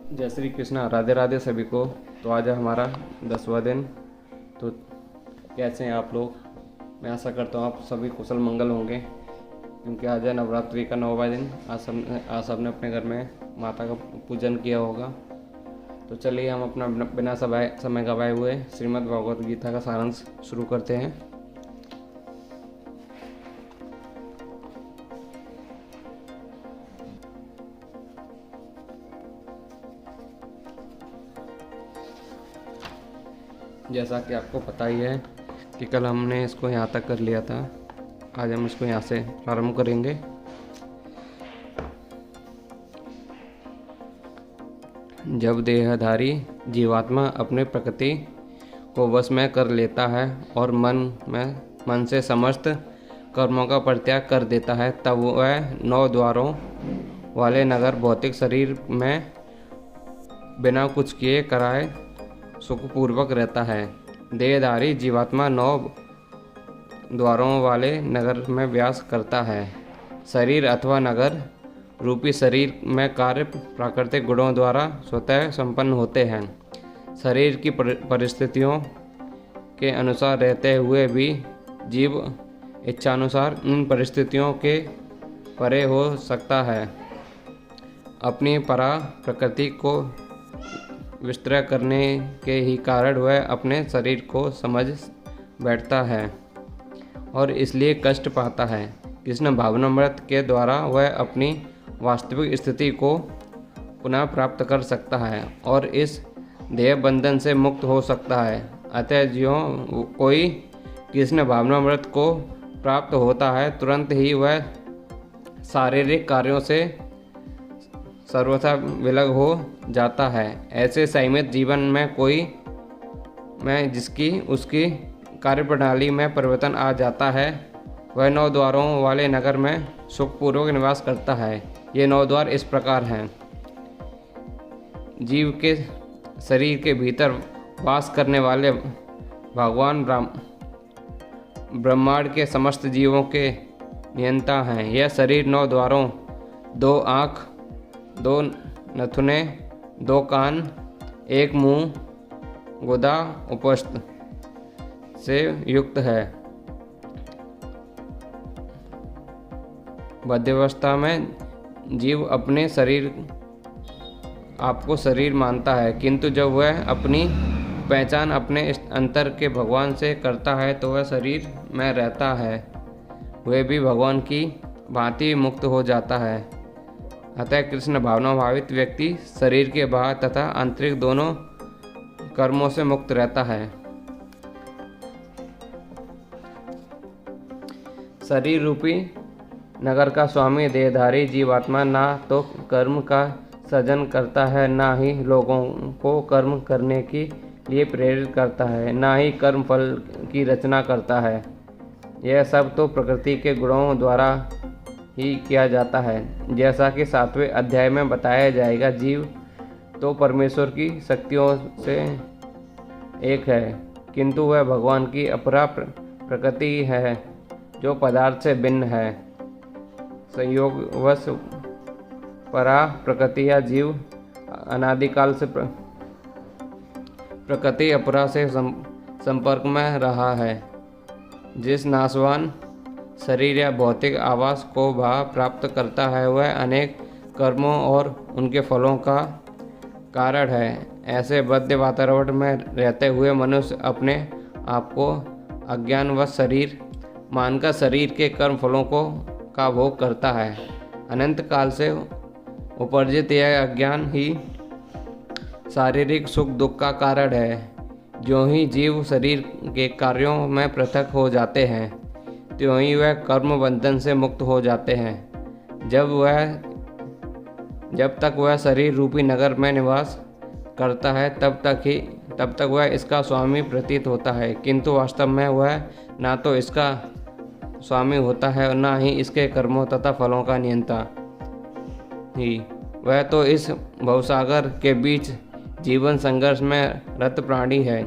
जय श्री कृष्णा। राधे राधे सभी को। तो आज है हमारा 10वां दिन। तो कैसे हैं आप लोग? मैं आशा करता हूँ आप सभी कुशल मंगल होंगे, क्योंकि आज है नवरात्रि का 9वां दिन। आज सबने अपने घर में माता का पूजन किया होगा। तो चलिए हम अपना बिना समय गवाए हुए श्रीमद् भगवत गीता का सारांश शुरू करते हैं। जैसा कि आपको पता ही है कि कल हमने इसको यहाँ तक कर लिया था। आज हम इसको यहाँ से प्रारंभ करेंगे। जब देहधारी जीवात्मा अपने प्रकृति को वश में कर लेता है और मन से समस्त कर्मों का परित्याग कर देता है, तब वह 9 द्वारों वाले नगर भौतिक शरीर में बिना कुछ किए कराए सुखपूर्वक रहता है। देहधारी जीवात्मा 9 द्वारों वाले नगर में वास करता है। शरीर अथवा नगर रूपी शरीर में कार्य प्राकृतिक गुणों द्वारा स्वतः संपन्न होते हैं। शरीर की परिस्थितियों के अनुसार रहते हुए भी जीव इच्छानुसार इन परिस्थितियों के परे हो सकता है। अपनी परा प्रकृति को विस्तृत करने के ही कारण वह अपने शरीर को समझ बैठता है और इसलिए कष्ट पाता है। कृष्ण भावनामृत के द्वारा वह अपनी वास्तविक स्थिति को पुनः प्राप्त कर सकता है और इस देह बंधन से मुक्त हो सकता है। अतः ज्यों कोई कृष्ण भावनामृत को प्राप्त होता है, तुरंत ही वह शारीरिक कार्यों से सर्वथा विलग हो जाता है। ऐसे संयमित जीवन में जिसकी उसकी कार्यप्रणाली में परिवर्तन आ जाता है, वह 9 द्वारों वाले नगर में सुखपूर्वक निवास करता है। ये 9 द्वार इस प्रकार हैं। जीव के शरीर के भीतर वास करने वाले भगवान ब्रह्मांड के समस्त जीवों के नियंता हैं। यह शरीर 9 द्वारों, 2 आँख, 2 नथुने, 2 कान, 1 मुंह, गुदा उपस्थ से युक्त है। बद्धावस्था में जीव अपने आपको शरीर मानता है, किंतु जब वह अपनी पहचान अपने अंतर के भगवान से करता है तो वह शरीर में रहता है, वह भी भगवान की भांति मुक्त हो जाता है। अतः कृष्ण भावना भावित व्यक्ति शरीर के बाहर तथा आंतरिक दोनों कर्मों से मुक्त रहता है। शरीर रूपी नगर का स्वामी देहधारी जीवात्मा ना तो कर्म का सृजन करता है, ना ही लोगों को कर्म करने के लिए प्रेरित करता है, ना ही कर्म फल की रचना करता है। यह सब तो प्रकृति के गुणों द्वारा ही किया जाता है। जैसा कि 7वें अध्याय में बताया जाएगा, जीव तो परमेश्वर की शक्तियों से एक है, किंतु वह भगवान की अपरा प्रकृति है जो पदार्थ से भिन्न है। संयोगवश परा प्रकृति या जीव अनादिकाल से प्रकृति अपरा से संपर्क में रहा है। जिस नाशवान शरीर या भौतिक आवास को वह प्राप्त करता है, वह अनेक कर्मों और उनके फलों का कारण है। ऐसे बद्ध वातावरण में रहते हुए मनुष्य अपने आप को अज्ञानवश शरीर मानकर शरीर के कर्म फलों का भोग करता है। अनंत काल से उपर्जित यह अज्ञान ही शारीरिक सुख दुख का कारण है। ज्यों ही जीव शरीर के कार्यों में पृथक हो जाते हैं, त्यों ही वह कर्म बंधन से मुक्त हो जाते हैं। जब तक वह शरीर रूपी नगर में निवास करता है, तब तक वह इसका स्वामी प्रतीत होता है, किंतु वास्तव में वह ना तो इसका स्वामी होता है और ना ही इसके कर्मों तथा फलों का नियंता ही। वह तो इस भवसागर के बीच जीवन संघर्ष में रत प्राणी है,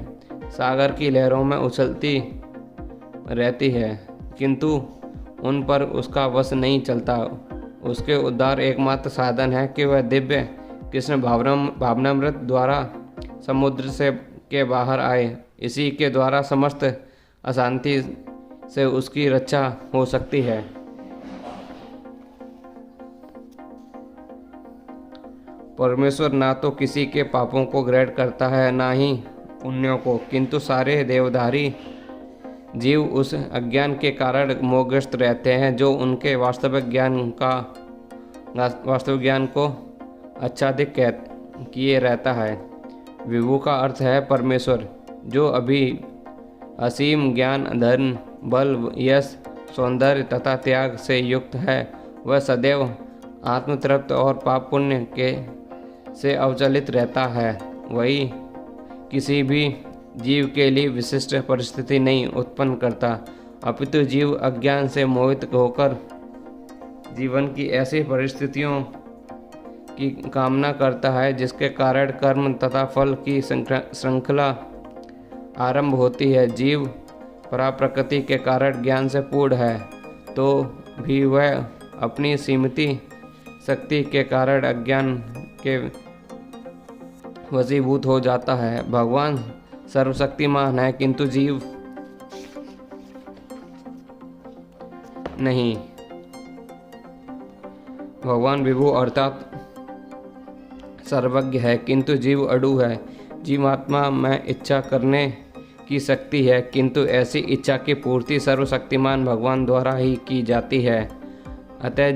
सागर की लहरों में उछलती रहती है, किंतु उन पर उसका वश नहीं चलता। उसके उद्धार एकमात्र साधन है कि वह दिव्य कृष्ण भावनामृत द्वारा समुद्र से के बाहर आए। इसी के द्वारा समस्त अशांति से उसकी रक्षा हो सकती है। परमेश्वर ना तो किसी के पापों को ग्रहण करता है, ना ही पुण्यों को, किंतु सारे देवधारी जीव उस अज्ञान के कारण मोहग्रस्त रहते हैं जो उनके वास्तविक ज्ञान को आच्छादित किए रहता है। विभु का अर्थ है परमेश्वर, जो अभी असीम ज्ञान, धन, बल, यश, सौंदर्य तथा त्याग से युक्त है। वह सदैव आत्मतृप्त और पाप पुण्य के से अवचलित रहता है। वही किसी भी जीव के लिए विशिष्ट परिस्थिति नहीं उत्पन्न करता, अपितु जीव अज्ञान से मोहित होकर जीवन की ऐसी परिस्थितियों की कामना करता है जिसके कारण कर्म तथा फल की श्रृंखला आरंभ होती है। जीव पराप्रकृति के कारण ज्ञान से पूर्ण है, तो भी वह अपनी सीमित शक्ति के कारण अज्ञान के वशीभूत हो जाता है। भगवान सर्वशक्तिमान है, किंतु जीव नहीं। भगवान विभु अर्थात सर्वज्ञ है, किंतु जीव अड़ु है। जीवात्मा में इच्छा करने की शक्ति है, किंतु ऐसी इच्छा की पूर्ति सर्वशक्तिमान भगवान द्वारा ही की जाती है। अतः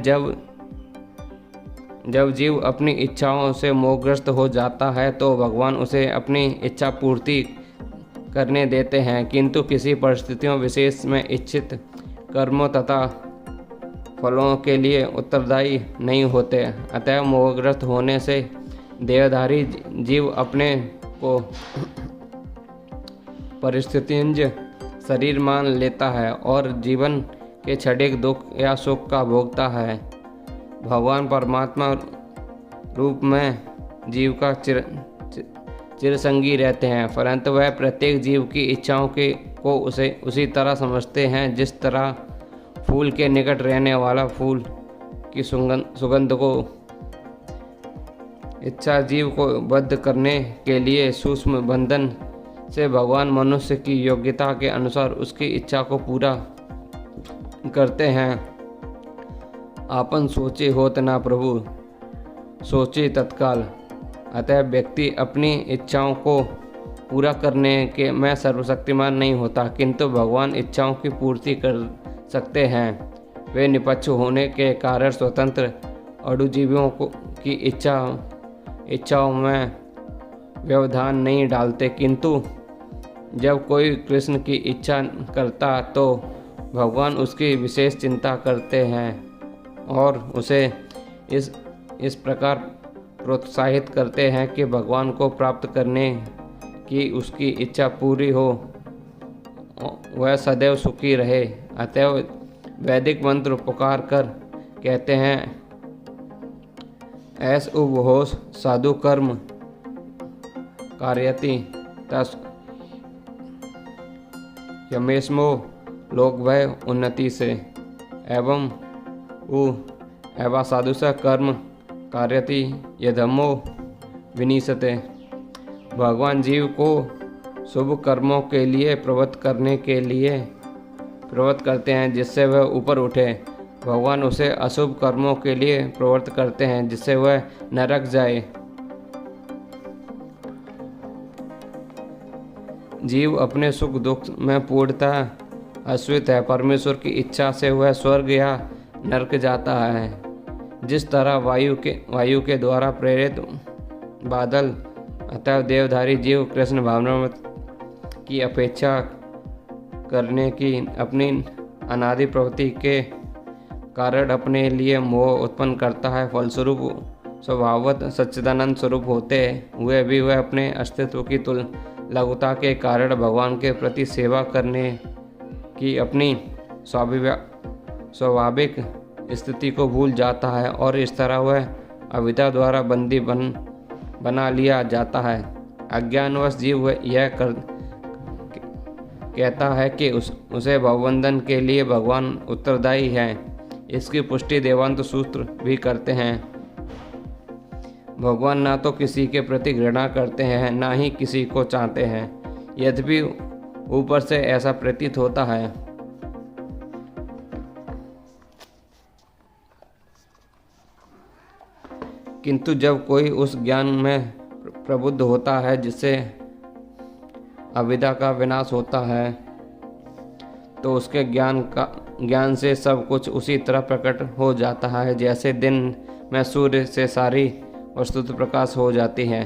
जब जीव अपनी इच्छाओं से मोहग्रस्त हो जाता है तो भगवान उसे अपनी इच्छा पूर्ति करने देते हैं, किंतु किसी परिस्थितियों विशेष में इच्छित कर्मों तथा फलों के लिए उत्तरदायी नहीं होते। अतः मोहग्रस्त होने से देहधारी जीव अपने को परिस्थितिज शरीर मान लेता है और जीवन के क्षणिक दुख या सुख का भोगता है। भगवान परमात्मा रूप में जीव का चिरसंगी रहते हैं, परंतु वह प्रत्येक जीव की इच्छाओं को उसे उसी तरह समझते हैं जिस तरह फूल के निकट रहने वाला फूल की सुगंध को। इच्छा जीव को बद्ध करने के लिए सूक्ष्म बंधन से भगवान मनुष्य की योग्यता के अनुसार उसकी इच्छा को पूरा करते हैं। आपन सोचे होत ना प्रभु, सोचे तत्काल। अतः व्यक्ति अपनी इच्छाओं को पूरा करने के में सर्वशक्तिमान नहीं होता, किंतु भगवान इच्छाओं की पूर्ति कर सकते हैं। वे निपक्ष होने के कारण स्वतंत्र अणुजीवियों की इच्छाओं में व्यवधान नहीं डालते, किंतु जब कोई कृष्ण की इच्छा करता तो भगवान उसकी विशेष चिंता करते हैं और उसे इस प्रकार प्रोत्साहित करते हैं कि भगवान को प्राप्त करने की उसकी इच्छा पूरी हो, वह सदैव सुखी रहे। अतः वैदिक मंत्र पुकार कर कहते हैं, ऐस उबहोश साधु कर्म कार्यति तस् यमेस्मो लोक भय उन्नति से एवं एवा साधु स कर्म कार्यति यधमो विनीसते। भगवान जीव को शुभ कर्मों के लिए प्रवृत्त करते हैं जिससे वह ऊपर उठे। भगवान उसे अशुभ कर्मों के लिए प्रवृत्त करते हैं जिससे वह नरक जाए। जीव अपने सुख दुख में पूर्णतः आश्रित है। परमेश्वर की इच्छा से वह स्वर्ग या नरक जाता है। जिस तरह वायु के द्वारा प्रेरित बादल, अतः देवधारी जीव कृष्ण भावना की अपेक्षा करने की अपनी अनादि प्रवृत्ति के कारण अपने लिए मोह उत्पन्न करता है। फलस्वरूप स्वभावतः सच्चिदानंद स्वरूप होते हुए भी वह अपने अस्तित्व की लघुता के कारण भगवान के प्रति सेवा करने की अपनी स्वाभाविक स्थिति को भूल जाता है और इस तरह वह अविद्या द्वारा बंदी बना लिया जाता है। अज्ञानवश जीव यह कहता है कि उसे भवबंधन के लिए भगवान उत्तरदायी है। इसकी पुष्टि देवांत सूत्र भी करते हैं। भगवान ना तो किसी के प्रति घृणा करते हैं, ना ही किसी को चाहते हैं, यद्यपि ऊपर से ऐसा प्रतीत होता है। किंतु जब कोई उस ज्ञान में प्रबुद्ध होता है जिससे अविद्या का विनाश होता है, तो उसके ज्ञान से सब कुछ उसी तरह प्रकट हो जाता है जैसे दिन में सूर्य से सारी वस्तु प्रकाश हो जाती है।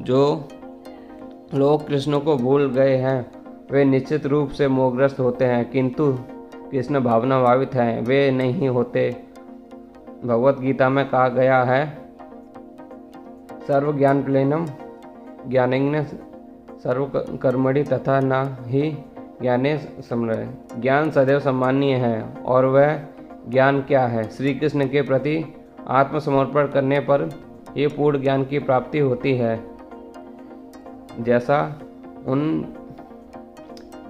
जो लोग कृष्ण को भूल गए हैं वे निश्चित रूप से मोहग्रस्त होते हैं, किंतु कृष्ण भावना भावित हैं वे नहीं होते। भगवत गीता में कहा गया है, सर्व ज्ञान प्लेनम ज्ञानिग्न सर्व कर्मणि तथा न ही ज्ञाने समरय। ज्ञान सदैव सम्माननीय है, और वह ज्ञान क्या है? श्री कृष्ण के प्रति आत्मसमर्पण करने पर ये पूर्ण ज्ञान की प्राप्ति होती है।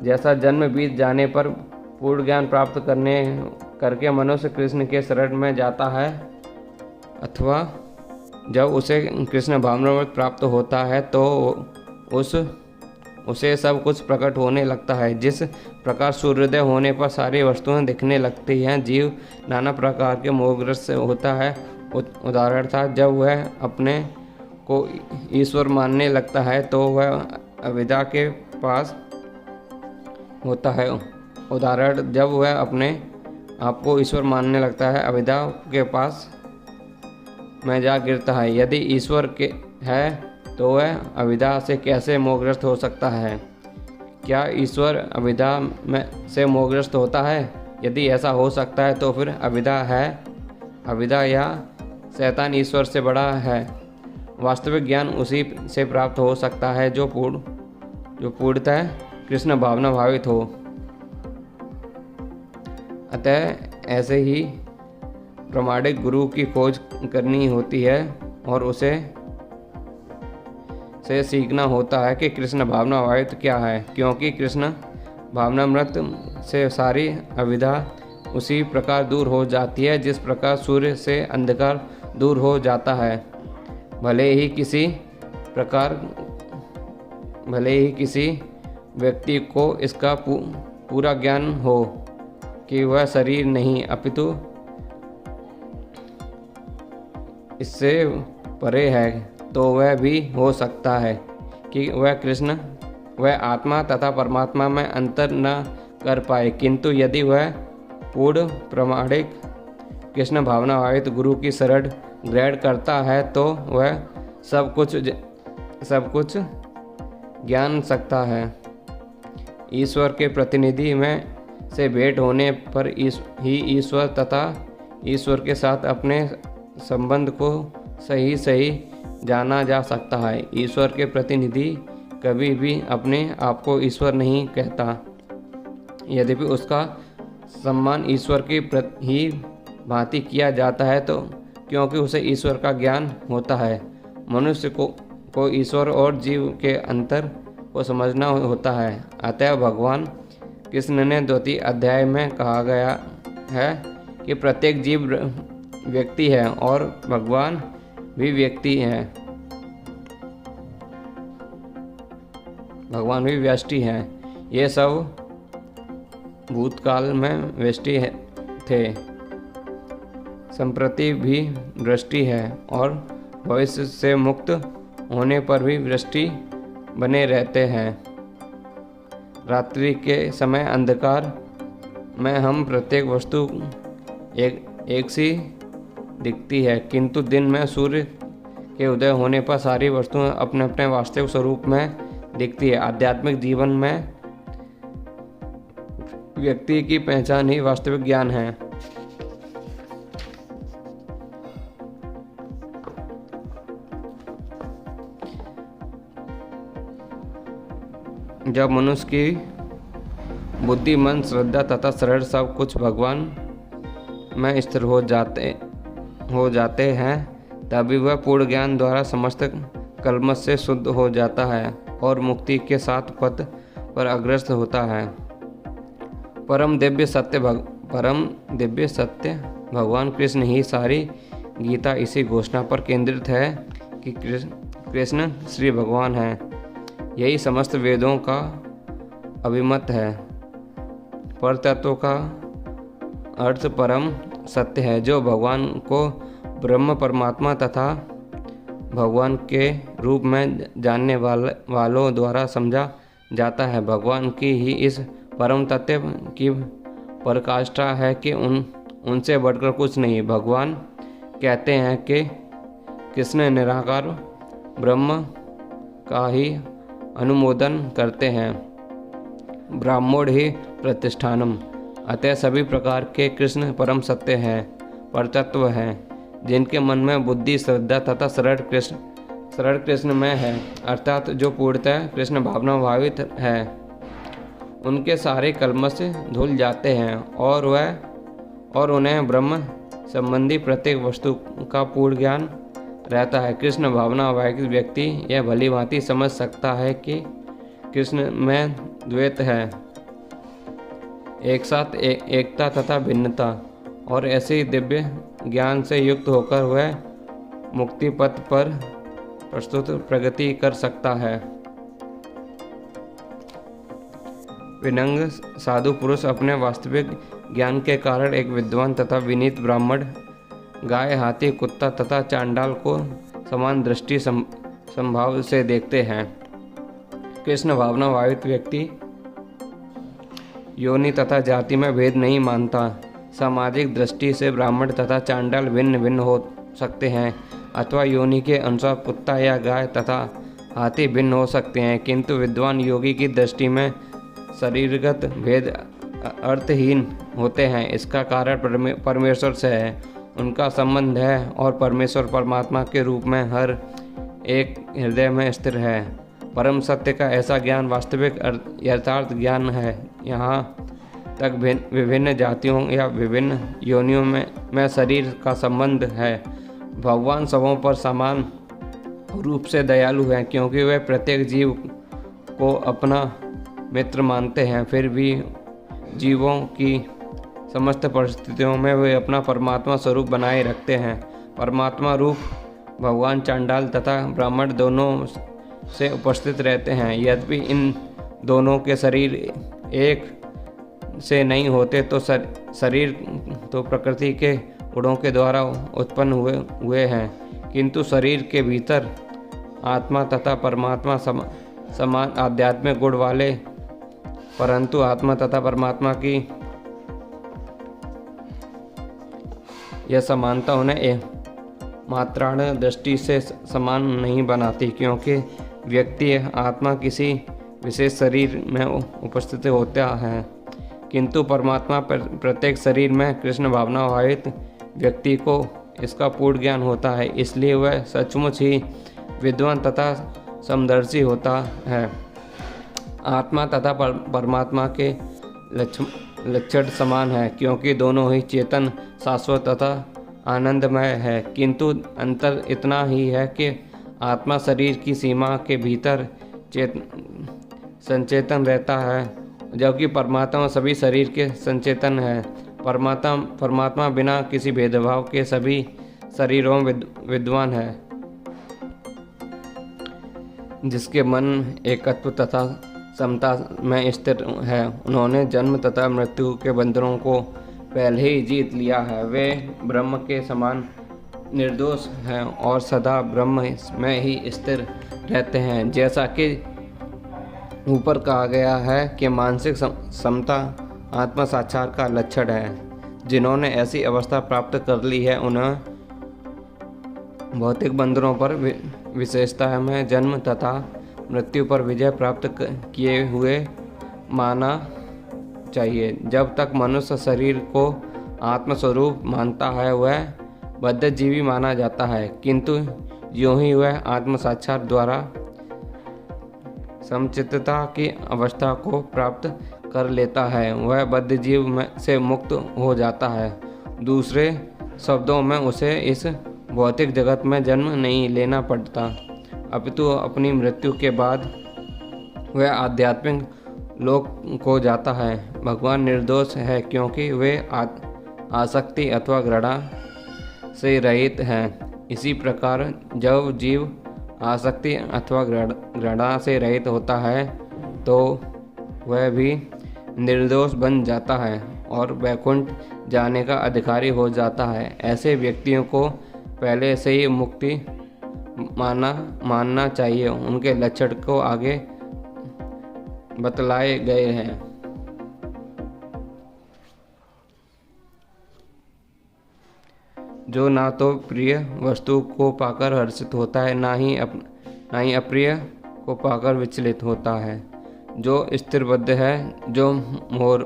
जैसा जन्म बीत जाने पर पूर्ण ज्ञान प्राप्त करके मनुष्य कृष्ण के शरण में जाता है, अथवा जब उसे कृष्ण भावनामृत प्राप्त होता है तो उसे सब कुछ प्रकट होने लगता है। जिस प्रकार सूर्योदय होने पर सारी वस्तुएं दिखने लगती हैं, जीव नाना प्रकार के मोहग्रस्त होता है। उदाहरण था, जब वह अपने को ईश्वर मानने लगता है तो वह अविद्या के पास होता है। उदाहरण, जब वह अपने आप को ईश्वर मानने लगता है, अविद्या के पास में जा गिरता है। यदि ईश्वर के है तो वह अविद्या से कैसे मोहग्रस्त हो सकता है? क्या ईश्वर अविद्या से मोहग्रस्त होता है? यदि ऐसा हो सकता है तो फिर अविद्या या शैतान ईश्वर से बड़ा है? वास्तविक ज्ञान उसी से प्राप्त हो सकता है जो पूर्णतः कृष्ण भावना भावित हो। अतः ऐसे ही प्रामाणिक गुरु की खोज करनी होती है और उसे से सीखना होता है कि कृष्ण भावना भावित क्या है, क्योंकि कृष्ण भावनामृत से सारी अविद्या उसी प्रकार दूर हो जाती है जिस प्रकार सूर्य से अंधकार दूर हो जाता है। भले ही किसी व्यक्ति को इसका पूरा ज्ञान हो कि वह शरीर नहीं अपितु इससे परे है, तो वह भी हो सकता है कि वह आत्मा तथा परमात्मा में अंतर न कर पाए। किंतु यदि वह पूर्ण प्रामाणिक कृष्ण भावना भावित गुरु की शरण ग्रहण करता है तो वह सब कुछ ज्ञान सकता है। ईश्वर के प्रतिनिधि में से भेंट होने पर ही ईश्वर तथा ईश्वर के साथ अपने संबंध को सही जाना जा सकता है। ईश्वर के प्रतिनिधि कभी भी अपने आप को ईश्वर नहीं कहता, यद्यपि उसका सम्मान ईश्वर की ही भांति किया जाता है, तो क्योंकि उसे ईश्वर का ज्ञान होता है। मनुष्य को ईश्वर और जीव के अंतर को समझना होता है। अतः भगवान कृष्ण ने 2 अध्याय में कहा गया है कि प्रत्येक जीव व्यक्ति है और भगवान भी व्यक्ति हैं, भगवान भी व्यष्टि हैं। ये सब भूतकाल में व्यष्टि थे, संप्रति भी वृष्टि है और भविष्य से मुक्त होने पर भी वृष्टि बने रहते हैं। रात्रि के समय अंधकार में हम प्रत्येक वस्तु एक सी दिखती है, किंतु दिन में सूर्य के उदय होने पर सारी वस्तुएं अपने अपने वास्तविक स्वरूप में दिखती है। आध्यात्मिक जीवन में व्यक्ति की पहचान ही वास्तविक ज्ञान है। जब मनुष्य की बुद्धि, मन, श्रद्धा तथा शरण सब कुछ भगवान में स्थिर हो जाते हैं, तभी वह पूर्ण ज्ञान द्वारा समस्त कल्मश से शुद्ध हो जाता है और मुक्ति के साथ पथ पर अग्रसर होता है। परम दिव्य सत्य भगवान कृष्ण ही सारी गीता इसी घोषणा पर केंद्रित है कि कृष्ण श्री भगवान हैं। यही समस्त वेदों का अभिमत है। पर तत्व का अर्थ परम सत्य है, जो भगवान को ब्रह्म परमात्मा तथा भगवान के रूप में जानने वालों द्वारा समझा जाता है। भगवान की ही इस परम तत्व की पराकाष्ठा है कि उनसे बढ़कर कुछ नहीं। भगवान कहते हैं कि कृष्ण निराकार ब्रह्म का ही अनुमोदन करते हैं, ब्राह्मण ही प्रतिष्ठानम। अतः सभी प्रकार के कृष्ण परम सत्य हैं, परतत्व हैं, जिनके मन में बुद्धि, श्रद्धा तथा सरल कृष्ण में है, अर्थात जो पूर्णतः कृष्ण भावना भावित है। उनके सारे कल्मश धुल जाते हैं और उन्हें ब्रह्म संबंधी प्रत्येक वस्तु का पूर्ण ज्ञान रहता है। कृष्ण भावना वाहित व्यक्ति यह भली भांति समझ सकता है कि कृष्ण में द्वैत है, एक साथ एकता तथा भिन्नता, और ऐसे दिव्य ज्ञान से युक्त होकर वह मुक्ति पथ पर प्रस्तुत प्रगति कर सकता है। विनम्र साधु पुरुष अपने वास्तविक ज्ञान के कारण एक विद्वान तथा विनीत ब्राह्मण, गाय, हाथी, कुत्ता तथा चांडाल को समान दृष्टि संभाव से देखते हैं। कृष्ण भावना भावित व्यक्ति योनि तथा जाति में भेद नहीं मानता। सामाजिक दृष्टि से ब्राह्मण तथा चांडाल भिन्न भिन्न हो सकते हैं, अथवा योनि के अनुसार कुत्ता या गाय तथा हाथी भिन्न हो सकते हैं, किंतु विद्वान योगी की दृष्टि में शरीरगत भेद अर्थहीन होते हैं। इसका कारण परमेश्वर से है, उनका संबंध है, और परमेश्वर परमात्मा के रूप में हर एक हृदय में स्थिर है। परम सत्य का ऐसा ज्ञान वास्तविक यथार्थ ज्ञान है। यहाँ तक विभिन्न जातियों या विभिन्न योनियों में शरीर का संबंध है। भगवान सबों पर समान रूप से दयालु हैं, क्योंकि वे प्रत्येक जीव को अपना मित्र मानते हैं। फिर भी जीवों की समस्त परिस्थितियों में वे अपना परमात्मा स्वरूप बनाए रखते हैं। परमात्मा रूप भगवान चांडाल तथा ब्राह्मण दोनों से उपस्थित रहते हैं। यद्यपि इन दोनों के शरीर एक से नहीं होते तो शरीर तो प्रकृति के गुणों के द्वारा उत्पन्न हुए हैं, किंतु शरीर के भीतर आत्मा तथा परमात्मा समान आध्यात्मिक गुण वाले, परंतु आत्मा तथा परमात्मा की यह समानता उन्हें मात्राण दृष्टि से समान नहीं बनाती, क्योंकि व्यक्ति आत्मा किसी विशेष शरीर में उपस्थित होता है, किंतु परमात्मा प्रत्येक शरीर में कृष्ण भावना भावित व्यक्ति को इसका पूर्ण ज्ञान होता है। इसलिए वह सचमुच ही विद्वान तथा समदर्शी होता है। आत्मा तथा परमात्मा के लक्षण समान है, क्योंकि दोनों ही चेतन, शाश्वत तथा आनंदमय है, किंतु अंतर इतना ही है कि आत्मा शरीर की सीमा के भीतर संचेतन रहता है, जबकि परमात्मा सभी शरीर के संचेतन है। परमात्मा बिना किसी भेदभाव के सभी शरीरों में विद्वान है। जिसके मन एकत्व तथा समता में स्थिर है, उन्होंने जन्म तथा मृत्यु के बंधनों को पहले ही जीत लिया है। वे ब्रह्म के समान निर्दोष हैं और सदा ब्रह्म में ही स्थिर रहते हैं। जैसा कि ऊपर कहा गया है कि मानसिक समता आत्म साक्षात्कार का लक्षण है। जिन्होंने ऐसी अवस्था प्राप्त कर ली है, उन्हें भौतिक बंधनों पर विशेषता में जन्म तथा मृत्यु पर विजय प्राप्त किए हुए माना चाहिए। जब तक मनुष्य शरीर को आत्मस्वरूप मानता है, वह बद्धजीवी माना जाता है, किंतु यूं ही वह आत्म साक्षात्कार द्वारा समचित्तता की अवस्था को प्राप्त कर लेता है, वह बद्धजीव से मुक्त हो जाता है। दूसरे शब्दों में उसे इस भौतिक जगत में जन्म नहीं लेना पड़ता, अपितु अपनी मृत्यु के बाद वह आध्यात्मिक लोक को जाता है। भगवान निर्दोष है, क्योंकि वे आसक्ति अथवा घृणा से रहित हैं। इसी प्रकार जब जीव आसक्ति अथवा घृणा से रहित होता है तो वह भी निर्दोष बन जाता है और वैकुंठ जाने का अधिकारी हो जाता है। ऐसे व्यक्तियों को पहले से ही मुक्ति मानना चाहिए। उनके लक्षण को आगे बतलाए गए हैं। जो ना तो प्रिय वस्तु को पाकर हर्षित होता है, ना ही अप्रिय को पाकर विचलित होता है। जो स्थिरबद्ध है, जो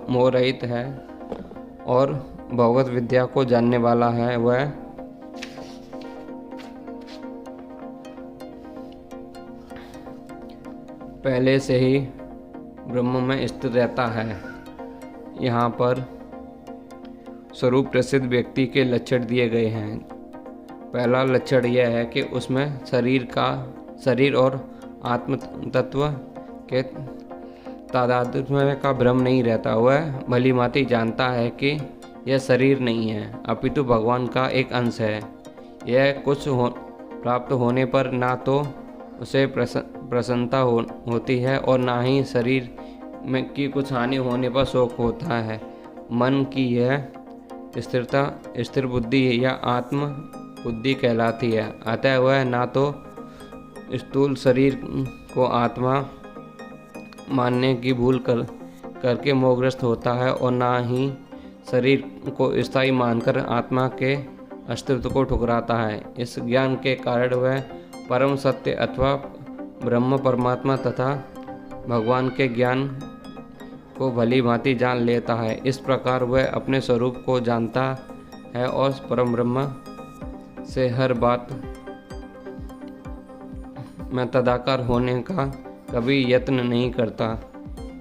मोह रहित है और भगवत विद्या को जानने वाला है, वह पहले से ही ब्रह्म में स्थिर रहता है। यहाँ पर स्वरूप प्रसिद्ध व्यक्ति के लक्षण दिए गए हैं। पहला लक्षण यह है कि उसमें शरीर और आत्म तत्व के तादात्म्य का भ्रम नहीं रहता। वह भली भांति जानता है कि यह शरीर नहीं है, अपितु भगवान का एक अंश है। यह कुछ प्राप्त होने पर ना तो उसे प्रसन्नता होती है और ना ही शरीर में की कुछ हानि होने पर शोक होता है। मन की यह स्थिरता स्थिर बुद्धि या आत्म बुद्धि कहलाती है। अतः वह ना तो स्थूल शरीर को आत्मा मानने की भूल करके मोहग्रस्त होता है और ना ही शरीर को स्थायी मानकर आत्मा के अस्तित्व को ठुकराता है। इस ज्ञान के कारण वह परम सत्य अथवा ब्रह्म परमात्मा तथा भगवान के ज्ञान को भली भांति जान लेता है। इस प्रकार वह अपने स्वरूप को जानता है और परम ब्रह्म से हर बात में तदाकार होने का कभी यत्न नहीं करता।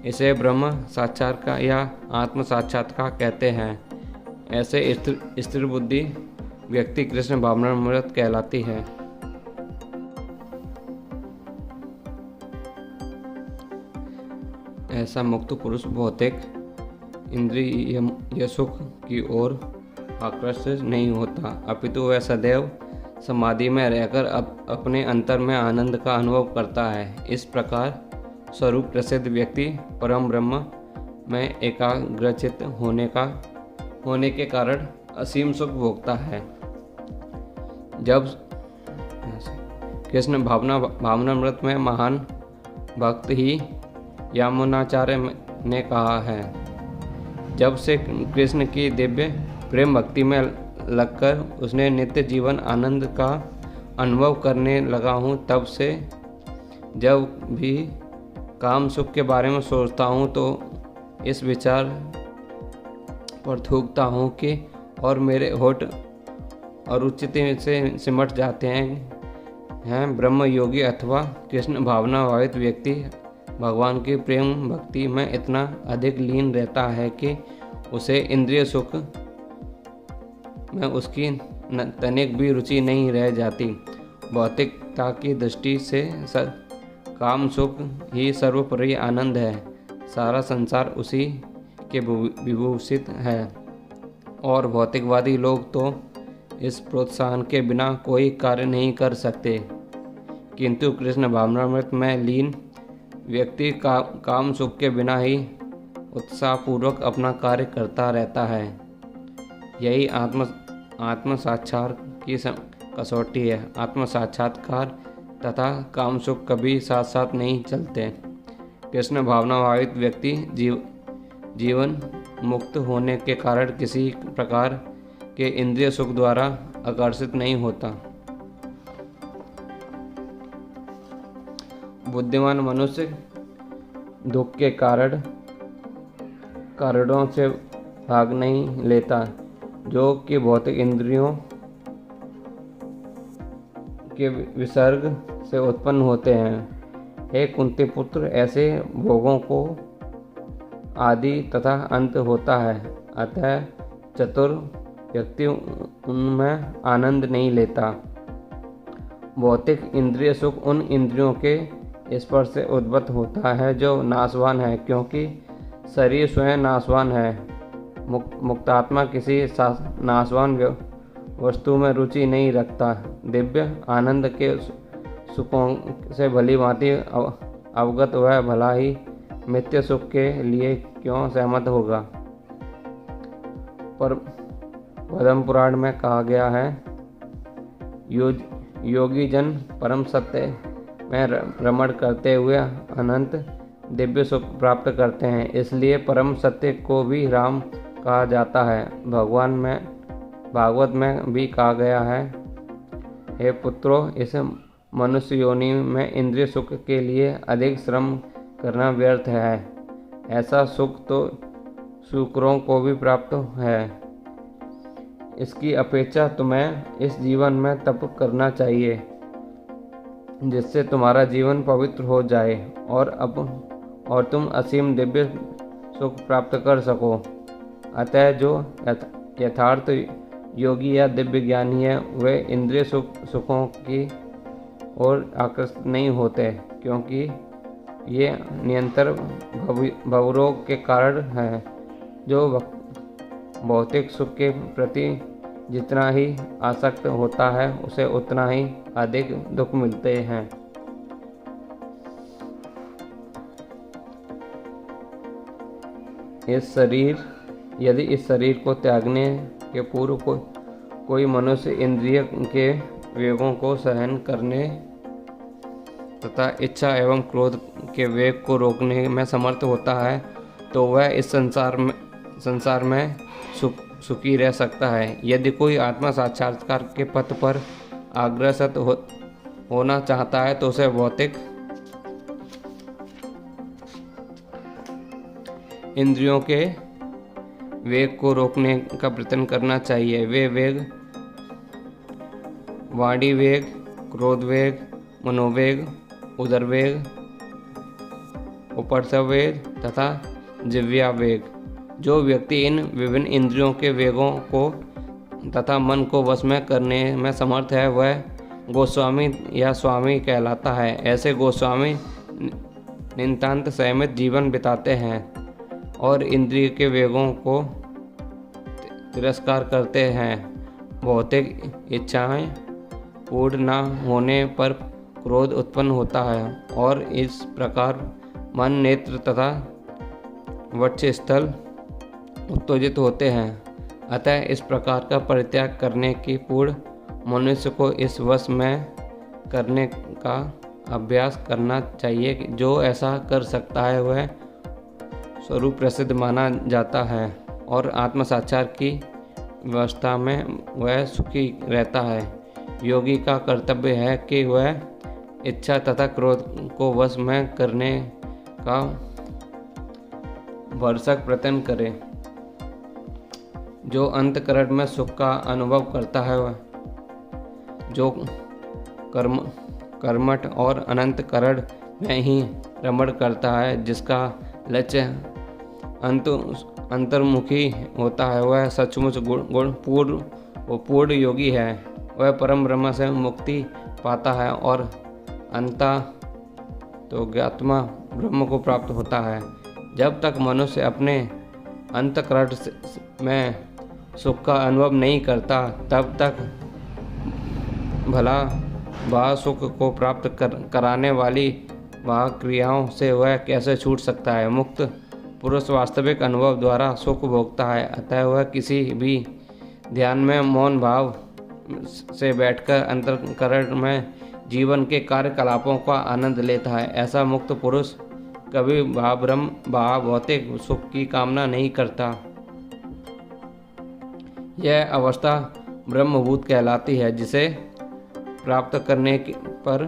इसे ब्रह्म साक्षात्कार या आत्म साक्षात्कार कहते हैं। ऐसे स्थिर बुद्धि व्यक्ति कृष्ण भावनामृत कहलाती है। ऐसा मुक्त पुरुष भौतिक इंद्रिय सुख की ओर आकर्षित नहीं होता, अपितु वह सदैव समाधि में रहकर अपने अंतर में आनंद का अनुभव करता है। इस प्रकार स्वरूप प्रसिद्ध व्यक्ति परम ब्रह्म में एकाग्रचित होने के कारण असीम सुख भोगता है। जब कृष्ण भावनामृत में महान भक्त ही यामुनाचार्य ने कहा है, जब से कृष्ण की दिव्य प्रेम भक्ति में लगकर उसने नित्य जीवन आनंद का अनुभव करने लगा हूँ, तब से जब भी काम सुख के बारे में सोचता हूँ तो इस विचार पर थूकता हूँ कि और मेरे होठ अरुचित से सिमट जाते हैं। ब्रह्म योगी अथवा कृष्ण भावना भावित व्यक्ति भगवान की प्रेम भक्ति में इतना अधिक लीन रहता है कि उसे इंद्रिय सुख में उसकी तनिक भी रुचि नहीं रह जाती। भौतिकता की दृष्टि से काम सुख ही सर्वोपरि आनंद है। सारा संसार उसी के विभूषित है और भौतिकवादी लोग तो इस प्रोत्साहन के बिना कोई कार्य नहीं कर सकते, किंतु कृष्ण भावनामृत में लीन व्यक्ति काम सुख के बिना ही उत्साहपूर्वक अपना कार्य करता रहता है। यही आत्म साक्षात्कार की कसौटी है। आत्म साक्षात्कार तथा काम सुख कभी साथ साथ नहीं चलते। कृष्ण भावना भावित व्यक्ति जीवन मुक्त होने के कारण किसी प्रकार के इंद्रिय सुख द्वारा आकर्षित नहीं होता। बुद्धिमान मनुष्य दुख के कारणों से भाग नहीं लेता, जो कि भौतिक इंद्रियों के विसर्ग से उत्पन्न होते हैं। हे कुंती पुत्र, ऐसे भोगों को आदि तथा अंत होता है, अतः चतुर व्यक्ति उनमें आनंद नहीं लेता। भौतिक इंद्रिय सुख उन इंद्रियों के स्पर्श से उद्भूत होता है जो नाशवान है, क्योंकि शरीर स्वयं नाशवान है। मुक्तात्मा किसी नाशवान वस्तु में रुचि नहीं रखता। दिव्य आनंद के सुखों से भली भांति अवगत वह भला ही मिथ्य सुख के लिए क्यों सहमत होगा। पर पद्म पुराण में कहा गया है, योगी जन परम सत्य में रमण करते हुए अनंत दिव्य सुख प्राप्त करते हैं। इसलिए परम सत्य को भी राम कहा जाता है। भागवत में भी कहा गया है, हे पुत्रों, इस मनुष्य योनि में इंद्रिय सुख के लिए अधिक श्रम करना व्यर्थ है। ऐसा सुख तो शुक्रों को भी प्राप्त है। इसकी अपेक्षा तुम्हें इस जीवन में तप करना चाहिए, जिससे तुम्हारा जीवन पवित्र हो जाए और तुम असीम दिव्य सुख प्राप्त कर सको। अतः जो यथार्थ योगी या दिव्य ज्ञानी है, वे इंद्रिय सुखों की ओर आकर्षित नहीं होते, क्योंकि ये निरंतर भवरोग के कारण है। जो भौतिक सुख के प्रति जितना ही आसक्त होता है, उसे उतना ही अधिक दुख मिलते हैं। यदि इस शरीर को त्यागने के पूर्व कोई मनुष्य इंद्रिय के वेगों को सहन करने तथा इच्छा एवं क्रोध के वेग को रोकने में समर्थ होता है, तो वह इस संसार में सुखी रह सकता है। यदि कोई आत्मा साक्षात्कार के पथ पर अग्रसर होना चाहता है, तो उसे भौतिक इंद्रियों के वेग को रोकने का प्रयत्न करना चाहिए। वे वेग वाणी वेग, क्रोध वेग, मनोवेग, उदर वेग, उपरसव वेग तथा जिह्वा वेग। जो व्यक्ति इन विभिन्न इंद्रियों के वेगों को तथा मन को वश में करने में समर्थ है, वह गोस्वामी या स्वामी कहलाता है। ऐसे गोस्वामी नितांत संयमित जीवन बिताते हैं और इंद्रिय के वेगों को तिरस्कार करते हैं। भौतिक इच्छाएं पूर्ण न होने पर क्रोध उत्पन्न होता है और इस प्रकार मन, नेत्र तथा वक्षस्थल उत्तेजित होते हैं। अतः इस प्रकार का परित्याग करने की पूर्ण मनुष्य को इस वश में करने का अभ्यास करना चाहिए। जो ऐसा कर सकता है वह स्वरूप प्रसिद्ध माना जाता है और आत्म साक्षात्कार की व्यवस्था में वह सुखी रहता है। योगी का कर्तव्य है कि वह इच्छा तथा क्रोध को वश में करने का भरसक प्रयत्न करे। जो अंतःकरण में सुख का अनुभव करता है, वह जो कर्मठ और अनंतकरण में ही रमण करता है, जिसका लक्ष्य अंतर्मुखी होता है, वह सचमुच पूर्ण योगी है। वह परम ब्रह्म से मुक्ति पाता है और अंततः तो ज्ञात्मा ब्रह्म को प्राप्त होता है। जब तक मनुष्य अपने अंतःकरण में सुख का अनुभव नहीं करता, तब तक भला वह सुख को प्राप्त कराने वाली वह क्रियाओं से वह कैसे छूट सकता है। मुक्त पुरुष वास्तविक अनुभव द्वारा सुख भोगता है। अतः वह किसी भी ध्यान में मौन भाव से बैठकर अंतःकरण में जीवन के कार्यकलापों का आनंद लेता है। ऐसा मुक्त पुरुष कभी भौतिक सुख की कामना नहीं करता। यह अवस्था ब्रह्मभूत कहलाती है, जिसे प्राप्त करने पर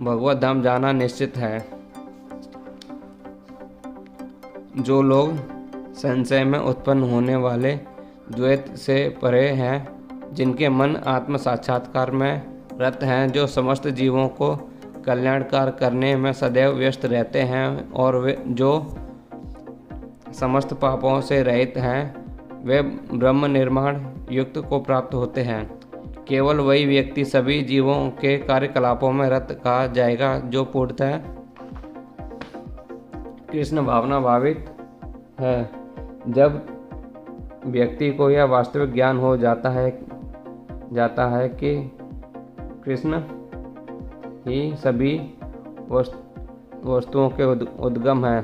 भगवत धाम जाना निश्चित है। जो लोग संशय में उत्पन्न होने वाले द्वैत से परे हैं, जिनके मन आत्म साक्षात्कार में रत हैं, जो समस्त जीवों को कल्याणकार करने में सदैव व्यस्त रहते हैं और वे जो समस्त पापों से रहित हैं, वे ब्रह्म निर्माण युक्त को प्राप्त होते हैं। केवल वही व्यक्ति सभी जीवों के कार्यकलापों में रत कहा जाएगा जो पूर्णतः कृष्ण भावना भावित है। जब व्यक्ति को यह वास्तविक ज्ञान हो जाता है जाता है कि कृष्ण ही सभी वस्तुओं के उद्गम है।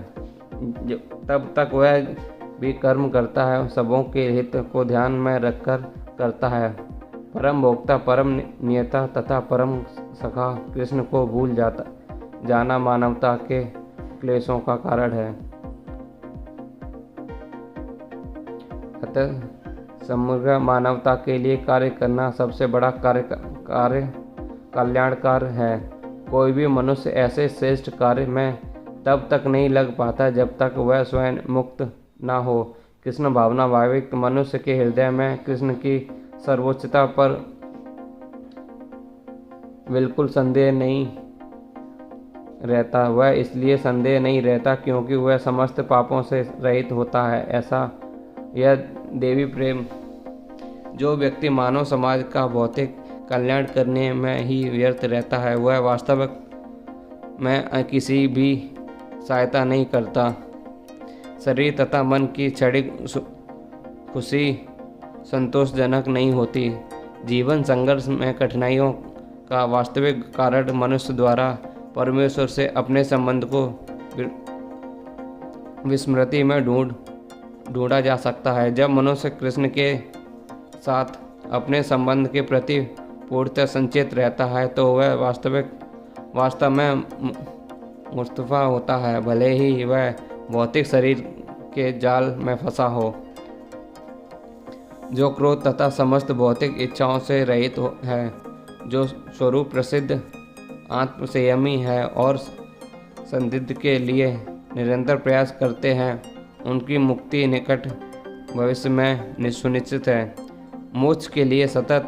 तब तक वह भी कर्म करता है, सबों के हित को ध्यान में रखकर करता है। परम भोक्ता, परम नियता तथा परम सखा कृष्ण को भूल जाना मानवता के क्लेशों का कारण है। अतः समग्र मानवता के लिए कार्य करना सबसे बड़ा कार्य कल्याणकार है। कोई भी मनुष्य ऐसे श्रेष्ठ कार्य में तब तक नहीं लग पाता जब तक वह स्वयं मुक्त ना हो। कृष्ण भावना भावित मनुष्य के हृदय में कृष्ण की सर्वोच्चता पर बिल्कुल संदेह नहीं रहता। वह इसलिए संदेह नहीं रहता क्योंकि वह समस्त पापों से रहित होता है। ऐसा यह देवी प्रेम जो व्यक्ति मानव समाज का भौतिक कल्याण करने में ही व्यर्थ रहता है, वह वास्तव में किसी भी सहायता नहीं करता। शरीर तथा मन की क्षणिक खुशी संतोषजनक नहीं होती। जीवन संघर्ष में कठिनाइयों का वास्तविक कारण मनुष्य द्वारा परमेश्वर से अपने संबंध को विस्मृति में ढूंढा जा सकता है। जब मनुष्य कृष्ण के साथ अपने संबंध के प्रति पूर्णतः संचेत रहता है तो वह वास्तव में मुस्तफा होता है, भले ही वह भौतिक शरीर के जाल में फंसा हो। जो क्रोध तथा समस्त भौतिक इच्छाओं से रहित है, जो स्वरूप प्रसिद्ध आत्मसंयमी है और संदिग्ध के लिए निरंतर प्रयास करते हैं, उनकी मुक्ति निकट भविष्य में सुनिश्चित है। मोक्ष के लिए सतत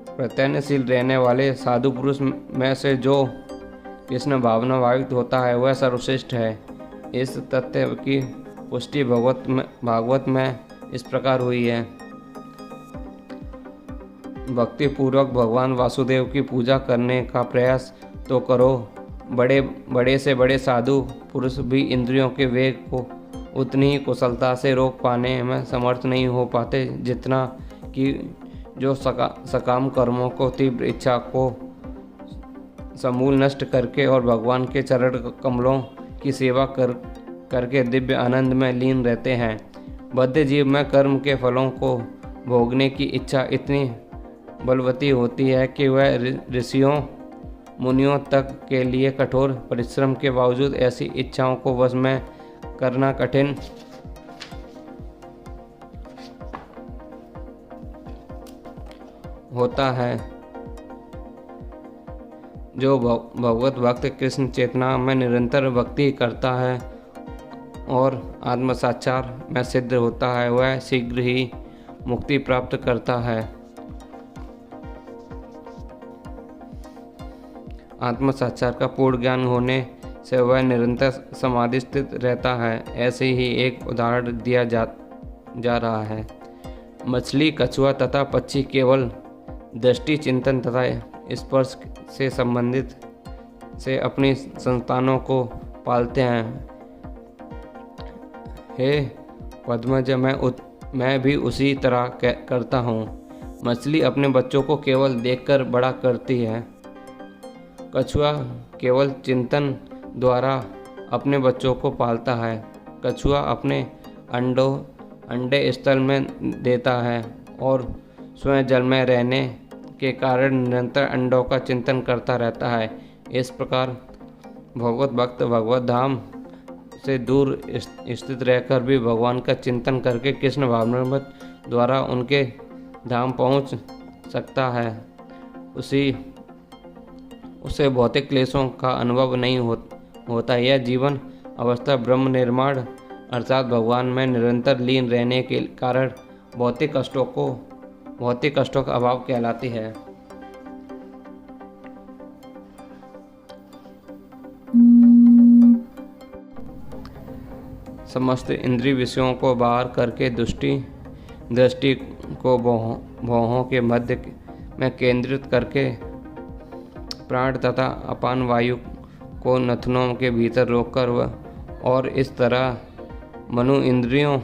प्रयत्नशील रहने वाले साधु पुरुष में से जो कृष्ण भावना भावित होता है वह सर्वश्रेष्ठ है। इस तथ्य की पुष्टि भागवत में इस प्रकार हुई है। भक्ति पूर्वक भगवान वासुदेव की पूजा करने का प्रयास तो करो। बड़े से बड़े साधु पुरुष भी इंद्रियों के वेग को उतनी ही कुशलता से रोक पाने में समर्थ नहीं हो पाते जितना कि जो सकाम कर्मों को तीव्र इच्छा को समूल नष्ट करके और भगवान के चरण कमलों की सेवा करके दिव्य आनंद में लीन रहते हैं। बद्ध जीव में कर्म के फलों को भोगने की इच्छा इतनी बलवती होती है कि वह ऋषियों मुनियों तक के लिए कठोर परिश्रम के बावजूद ऐसी इच्छाओं को वश में करना कठिन होता है। जो भगवत भक्त कृष्ण चेतना में निरंतर भक्ति करता है और आत्म साक्षात्कार में सिद्ध होता है, वह शीघ्र ही मुक्ति प्राप्त करता है। आत्म साक्षात्कार का पूर्ण ज्ञान होने से वह निरंतर समाधि स्थित रहता है। ऐसे ही एक उदाहरण दिया जा रहा है। मछली, कछुआ तथा पक्षी केवल दृष्टि, चिंतन तथा स्पर्श से संबंधित से अपनी संतानों को पालते हैं। हे पद्मज, मैं भी उसी तरह करता हूँ। मछली अपने बच्चों को केवल देखकर बड़ा करती है। कछुआ केवल चिंतन द्वारा अपने बच्चों को पालता है। कछुआ अपने अंडे स्थल में देता है और स्वयं जल में रहने के कारण निरंतर अंडों का चिंतन करता रहता है। इस प्रकार भगवत भक्त भगवत धाम से दूर स्थित रहकर भी भगवान का चिंतन करके कृष्ण भावनामृत द्वारा उनके धाम पहुंच सकता है। उसे भौतिक क्लेशों का अनुभव नहीं होता। यह जीवन अवस्था ब्रह्म निर्माण अर्थात भगवान में निरंतर लीन रहने के कारण भौतिक कष्टों का अभाव कहलाती है। समस्त इंद्रिय विषयों को बाहर करके दृष्टि को भौहों के मध्य में केंद्रित करके प्राण तथा अपान वायु को नथनों के भीतर रोककर और इस तरह मनु इंद्रियों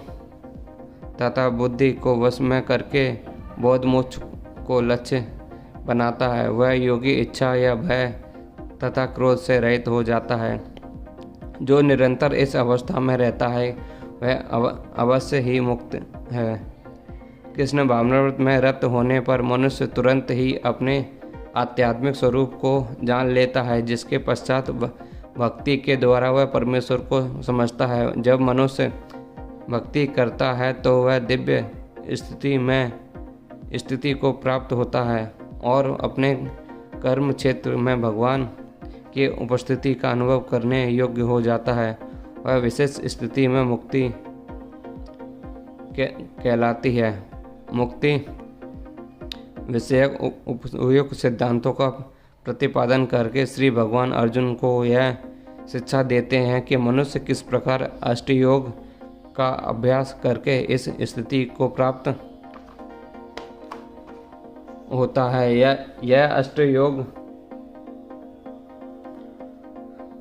तथा बुद्धि को वश में करके बोध मोक्ष को लक्ष्य बनाता है, वह योगी इच्छा या भय तथा क्रोध से रहित हो जाता है। जो निरंतर इस अवस्था में रहता है वह अवश्य ही मुक्त है। कृष्ण भावनामृत में रत होने पर मनुष्य तुरंत ही अपने आध्यात्मिक स्वरूप को जान लेता है, जिसके पश्चात भक्ति के द्वारा वह परमेश्वर को समझता है। जब मनुष्य भक्ति करता है तो वह दिव्य स्थिति को प्राप्त होता है और अपने कर्म क्षेत्र में भगवान की उपस्थिति का अनुभव करने योग्य हो जाता है। वह विशेष स्थिति में मुक्ति कहलाती है। मुक्ति विषयक उपयुक्त सिद्धांतों का प्रतिपादन करके श्री भगवान अर्जुन को यह शिक्षा देते हैं कि मनुष्य किस प्रकार अष्टयोग का अभ्यास करके इस स्थिति को प्राप्त होता है। यह अष्टयोग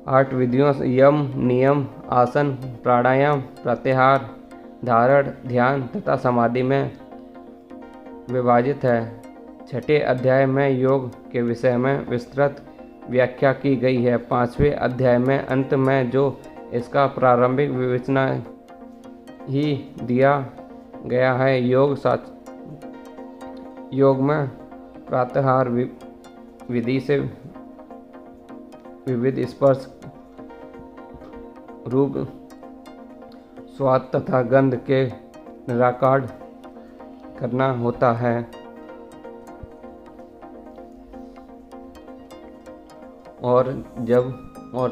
8 विधियों यम, नियम, आसन, प्राणायाम, प्रत्याहार, धारण, ध्यान तथा समाधि में विभाजित है। छठे अध्याय में योग के विषय में विस्तृत व्याख्या की गई है। 5वें अध्याय में अंत में जो इसका प्रारंभिक विवेचना ही दिया गया है। योग में प्रत्याहार विधि से विविध स्पर्श, रूप, स्वाद तथा गंध के निराकरण करना होता है। और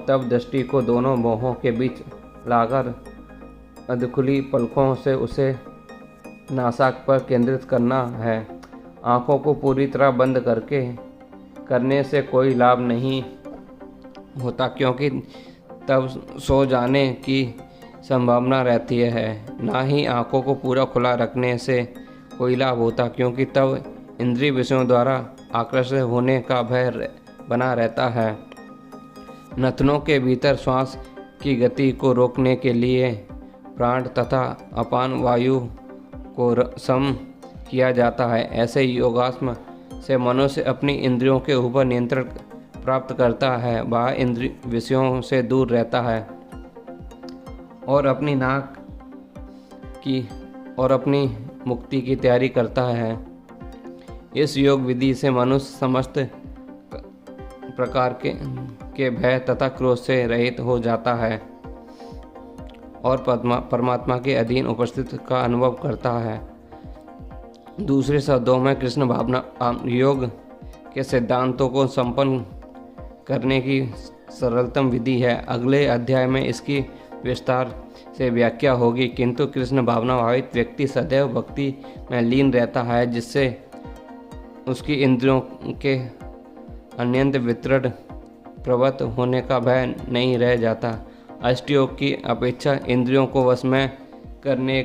तब दृष्टि को दोनों मोहों के बीच लाकर अधखुली पलकों से उसे नासाक पर केंद्रित करना है। आँखों को पूरी तरह बंद करने से कोई लाभ नहीं होता, क्योंकि तब सो जाने की संभावना रहती है। ना ही आँखों को पूरा खुला रखने से कोई लाभ होता, क्योंकि तब इंद्रिय विषयों द्वारा आकर्षित होने का भय बना रहता है। नथनों के भीतर श्वास की गति को रोकने के लिए प्राण तथा अपान वायु को सम किया जाता है। ऐसे योगासम से मनुष्य अपनी इंद्रियों के ऊपर नियंत्रण प्राप्त करता है, बाह्य इंद्रिय विषयों से दूर रहता है और अपनी मुक्ति की तैयारी करता है। इस योग विधि से मनुष्य समस्त प्रकार के भय तथा क्रोध से रहित हो जाता है और परमात्मा के अधीन उपस्थित का अनुभव करता है। दूसरे शब्दों में कृष्ण भावना योग के सिद्धांतों को संपन्न करने की सरलतम विधि है। अगले अध्याय में इसकी विस्तार से व्याख्या होगी, किंतु कृष्ण भावना भावित व्यक्ति सदैव भक्ति में लीन रहता है, जिससे उसकी इंद्रियों के अन्यंत वितरण प्रवृत्त होने का भय नहीं रह जाता। अष्टयोग की अपेक्षा इंद्रियों को वश में करने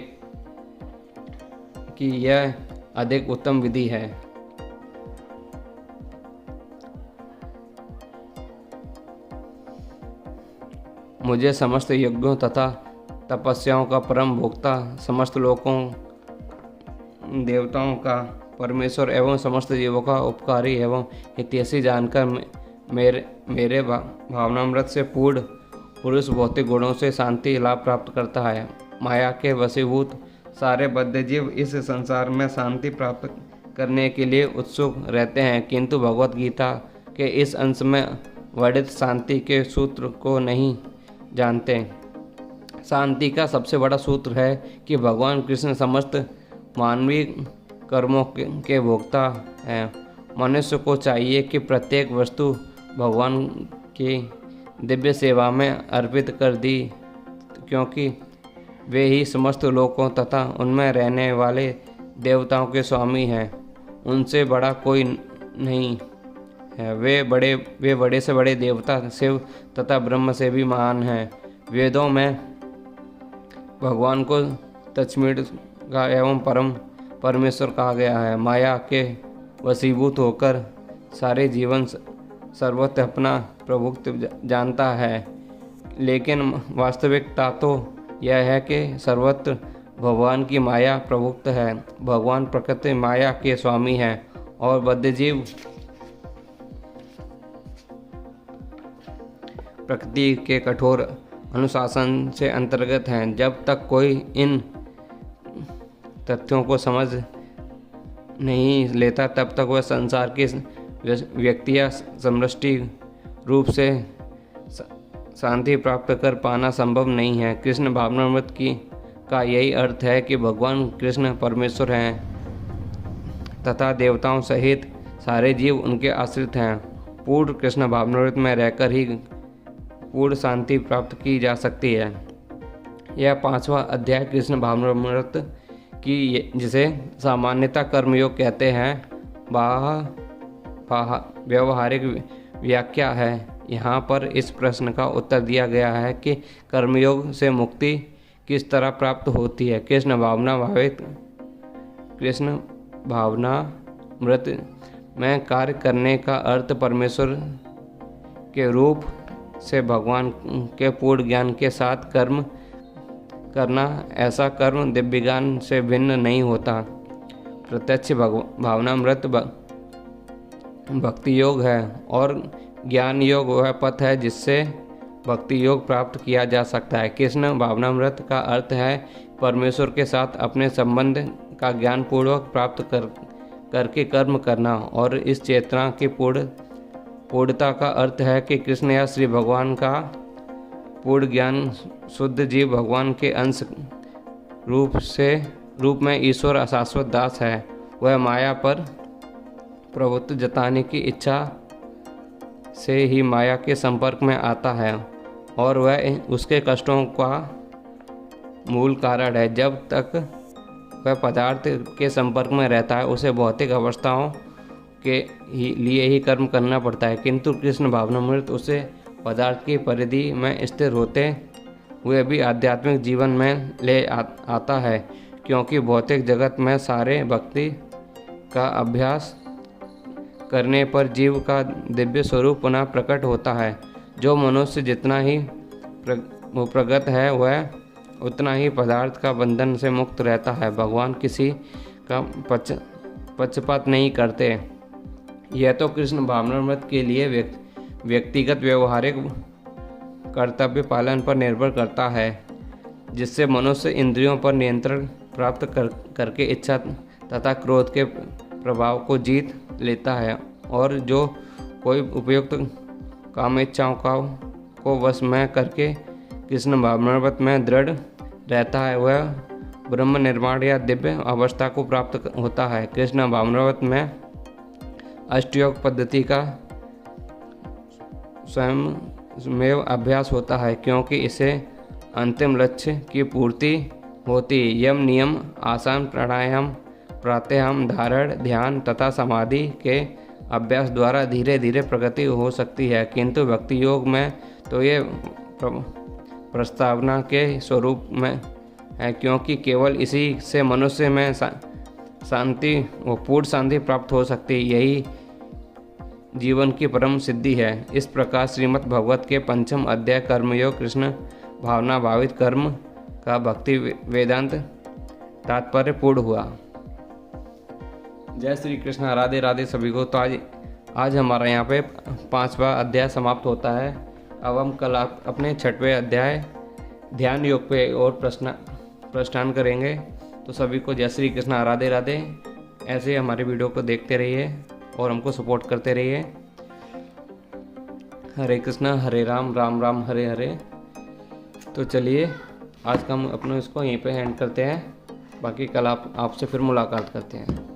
की यह अधिक उत्तम विधि है। मुझे समस्त यज्ञों तथा तपस्याओं का परम भोक्ता, समस्त लोकों देवताओं का परमेश्वर एवं समस्त जीवों का उपकारी एवं हितैषी जानकर मेरे भावनामृत से पूर्ण पुरुष भौतिक गुणों से शांति लाभ प्राप्त करता है। माया के वशीभूत सारे बद्ध जीव इस संसार में शांति प्राप्त करने के लिए उत्सुक रहते हैं, किंतु भगवत गीता के इस अंश में वर्णित शांति के सूत्र को नहीं जानते। शांति का सबसे बड़ा सूत्र है कि भगवान कृष्ण समस्त मानवीय कर्मों के भोक्ता हैं। मनुष्य को चाहिए कि प्रत्येक वस्तु भगवान की दिव्य सेवा में अर्पित कर दी, क्योंकि वे ही समस्त लोकों तथा उनमें रहने वाले देवताओं के स्वामी हैं। उनसे बड़ा कोई नहीं है। वे बड़े से बड़े देवता शिव तथा ब्रह्म से भी महान हैं। वेदों में भगवान को तत्समयी का एवं परमेश्वर कहा गया है। माया के वशीभूत होकर सारे जीवन सर्वत्र अपना प्रभुत्व जानता है, लेकिन वास्तविकता तो यह है कि सर्वत्र भगवान की माया प्रभुत्व है। भगवान प्रकृति माया के स्वामी हैं और बद्धजीव प्रकृति के कठोर अनुशासन से अंतर्गत हैं। जब तक कोई इन तथ्यों को समझ नहीं लेता तब तक वह संसार की व्यक्ति या समष्टि रूप से शांति प्राप्त कर पाना संभव नहीं है। कृष्ण भावनामृत का यही अर्थ है कि भगवान कृष्ण परमेश्वर हैं तथा देवताओं सहित सारे जीव उनके आश्रित हैं। पूर्ण कृष्ण भावनामृत में रहकर ही पूर्ण शांति प्राप्त की जा सकती है। यह 5वां अध्याय कृष्ण भावनामृत की, जिसे सामान्यतः कर्मयोग कहते हैं, व्यवहारिक व्याख्या है। यहाँ पर इस प्रश्न का उत्तर दिया गया है कि कर्मयोग से मुक्ति किस तरह प्राप्त होती है। कृष्ण भावनामृत में कार्य करने का अर्थ परमेश्वर के रूप से भगवान के पूर्ण ज्ञान के साथ कर्म करना। ऐसा कर्म दिव्य ज्ञान से भिन्न नहीं होता। प्रत्यक्ष भावनामृत भक्ति योग है और ज्ञान योग वह पथ है जिससे भक्ति योग प्राप्त किया जा सकता है। कृष्ण भावनामृत का अर्थ है परमेश्वर के साथ अपने संबंध का ज्ञान पूर्वक प्राप्त करके कर्म करना, और इस चेतना की पूर्णता का अर्थ है कि कृष्ण या श्री भगवान का पूर्ण ज्ञान शुद्ध जीव भगवान के अंश रूप में ईश्वर अशाश्वत दास है। वह माया पर प्रभुत्व जताने की इच्छा से ही माया के संपर्क में आता है और वह उसके कष्टों का मूल कारण है। जब तक वह पदार्थ के संपर्क में रहता है उसे भौतिक अवस्थाओं के लिए ही कर्म करना पड़ता है, किंतु कृष्ण भावनामृत उसे पदार्थ की परिधि में स्थिर होते हुए भी आध्यात्मिक जीवन में ले आता है, क्योंकि भौतिक जगत में सारे भक्ति का अभ्यास करने पर जीव का दिव्य स्वरूप पुनः प्रकट होता है। जो मनुष्य जितना ही प्रगत है वह उतना ही पदार्थ का बंधन से मुक्त रहता है। भगवान किसी का पक्षपात नहीं करते। यह तो कृष्ण भावनामृत के लिए व्यक्तिगत व्यवहारिक कर्तव्य पालन पर निर्भर करता है, जिससे मनुष्य इंद्रियों पर नियंत्रण प्राप्त करके इच्छा तथा क्रोध के प्रभाव को जीत लेता है, और जो कोई उपयुक्त काम इच्छाओं को वश में करके कृष्ण भावनामृत में दृढ़ रहता है वह ब्रह्म निर्माण या दिव्य अवस्था को प्राप्त होता है। कृष्ण भावनामृत में अष्टयोग पद्धति का स्वयं अभ्यास होता है, क्योंकि इसे अंतिम लक्ष्य की पूर्ति होती है। यम नियम आसन प्राणायाम प्राणायाम धारण ध्यान तथा समाधि के अभ्यास द्वारा धीरे धीरे प्रगति हो सकती है, किंतु भक्ति योग में तो ये प्रस्तावना के स्वरूप में है, क्योंकि केवल इसी से मनुष्य में शांति व पूर्ण शांति प्राप्त हो सकती है। यही जीवन की परम सिद्धि है। इस प्रकार श्रीमद् भगवत के 5वें अध्याय कर्मयोग कृष्ण भावना भावित कर्म का भक्ति वेदांत तात्पर्य पूर्ण हुआ। जय श्री कृष्ण, राधे राधे सभी को। तो आज हमारा यहाँ पे 5वां अध्याय समाप्त होता है। अब हम कल अपने 6वें अध्याय ध्यान योग पे और प्रस्थान करेंगे। तो सभी को जय श्री कृष्ण, राधे राधे। ऐसे ही हमारे वीडियो को देखते रहिए और हमको सपोर्ट करते रहिए। हरे कृष्णा हरे राम राम राम हरे हरे। तो चलिए आज का हम अपने इसको यहीं पे एंड करते हैं। बाकी कल आपसे फिर मुलाकात करते हैं।